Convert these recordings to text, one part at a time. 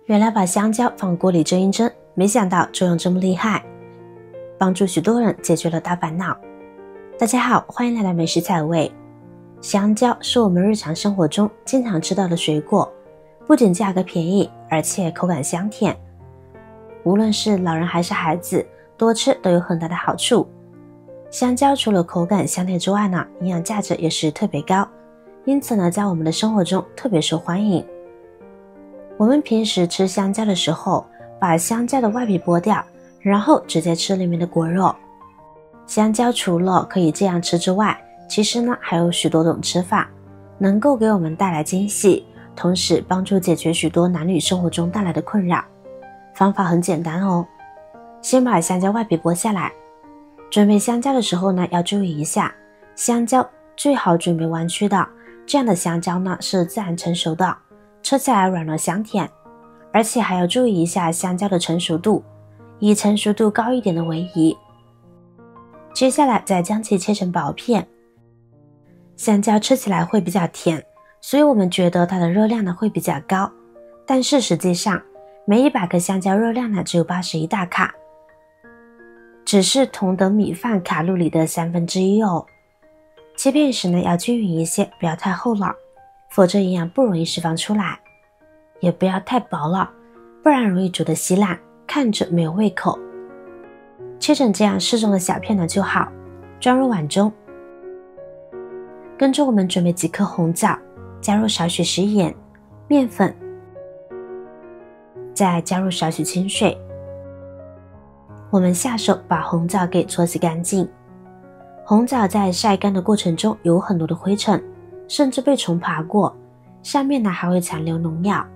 原来把香蕉放锅里蒸一蒸，没想到作用这么厉害，帮助许多人解决了大烦恼。大家好，欢迎来到美食彩味。香蕉是我们日常生活中经常吃到的水果，不仅价格便宜，而且口感香甜。无论是老人还是孩子，多吃都有很大的好处。香蕉除了口感香甜之外呢，营养价值也是特别高，因此呢，在我们的生活中特别受欢迎。我们平时吃香蕉的时候，把香蕉的外皮剥掉，然后直接吃里面的果肉。香蕉除了可以这样吃之外，其实呢还有许多种吃法，能够给我们带来惊喜，同时帮助解决许多男女生活中带来的困扰。方法很简单哦，先把香蕉外皮剥下来。准备香蕉的时候呢，要注意一下，香蕉最好准备弯曲的，这样的香蕉呢是自然成熟的，吃起来软糯香甜。而且还要注意一下香蕉的成熟度，以成熟度高一点的为宜。接下来再将其切成薄片。香蕉吃起来会比较甜，所以我们觉得它的热量呢会比较高，但是实际上每100克香蕉热量呢只有81大卡，只是同等米饭卡路里的1/3哦。切片时呢要均匀一些，不要太厚了，否则营养不容易释放出来，也不要太薄了，不然容易煮得稀烂，看着没有胃口。切成这样适中的小片呢就好，装入碗中。跟着我们准备几颗红枣，加入少许食盐、面粉，再加入少许清水。我们下手把红枣给搓洗干净。红枣在晒干的过程中有很多的灰尘，甚至被虫爬过，上面呢还会残留农药。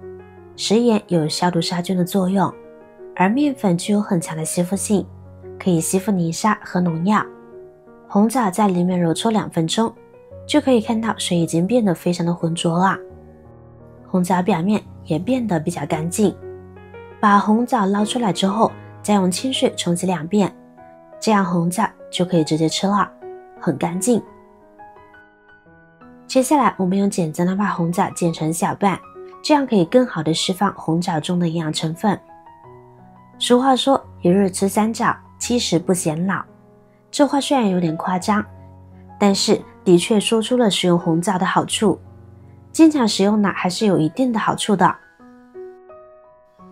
食盐有消毒杀菌的作用，而面粉具有很强的吸附性，可以吸附泥沙和农药。红枣在里面揉搓2分钟，就可以看到水已经变得非常的浑浊了，红枣表面也变得比较干净。把红枣捞出来之后，再用清水冲洗2遍，这样红枣就可以直接吃了，很干净。接下来我们用剪子呢把红枣剪成小瓣，这样可以更好的释放红枣中的营养成分。俗话说一日吃3枣，70不显老，这话虽然有点夸张，但是的确说出了食用红枣的好处，经常食用呢还是有一定的好处的。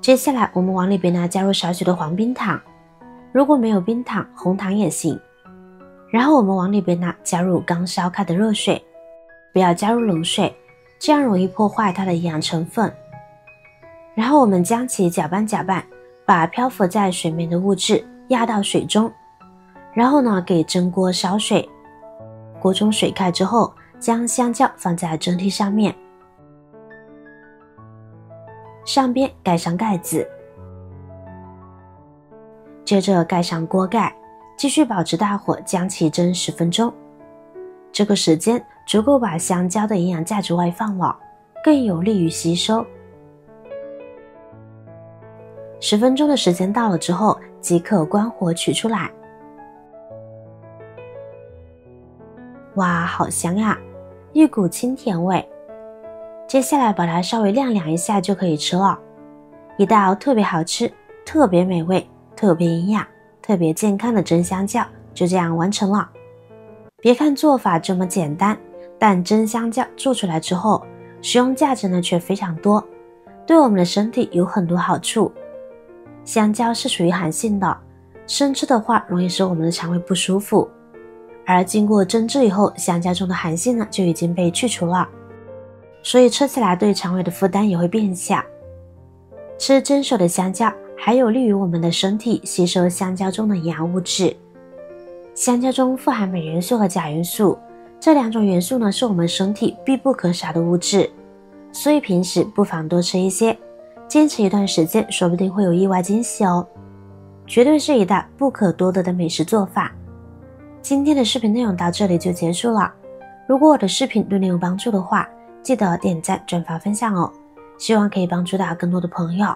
接下来我们往里边呢加入少许的黄冰糖，如果没有冰糖，红糖也行。然后我们往里边呢加入刚烧开的热水，不要加入冷水，这样容易破坏它的营养成分。然后我们将其搅拌搅拌，把漂浮在水面的物质压到水中，然后呢给蒸锅烧水。锅中水开之后，将香蕉放在蒸屉上面，上边盖上盖子，接着盖上锅盖，继续保持大火将其蒸10分钟。这个时间足够把香蕉的营养价值外放了，更有利于吸收。10分钟的时间到了之后，即可关火取出来。哇，好香呀，一股清甜味。接下来把它稍微晾凉一下就可以吃了，一道特别好吃、特别美味、特别营养、特别健康的蒸香蕉就这样完成了。别看做法这么简单，但蒸香蕉做出来之后，食用价值呢却非常多，对我们的身体有很多好处。香蕉是属于寒性的，生吃的话容易使我们的肠胃不舒服，而经过蒸制以后，香蕉中的寒性呢就已经被去除了，所以吃起来对肠胃的负担也会变小。吃蒸熟的香蕉还有利于我们的身体吸收香蕉中的营养物质。香蕉中富含镁元素和钾元素，这2种元素呢是我们身体必不可少的物质，所以平时不妨多吃一些，坚持一段时间，说不定会有意外惊喜哦。绝对是一道不可多得的美食做法。今天的视频内容到这里就结束了，如果我的视频对你有帮助的话，记得点赞、转发、分享哦，希望可以帮助到更多的朋友。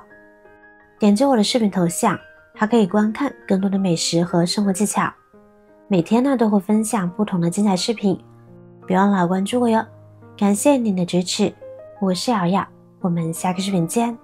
点击我的视频头像，还可以观看更多的美食和生活技巧。每天呢都会分享不同的精彩视频，别忘了关注我哟。感谢您的支持，我是瑶瑶，我们下个视频见。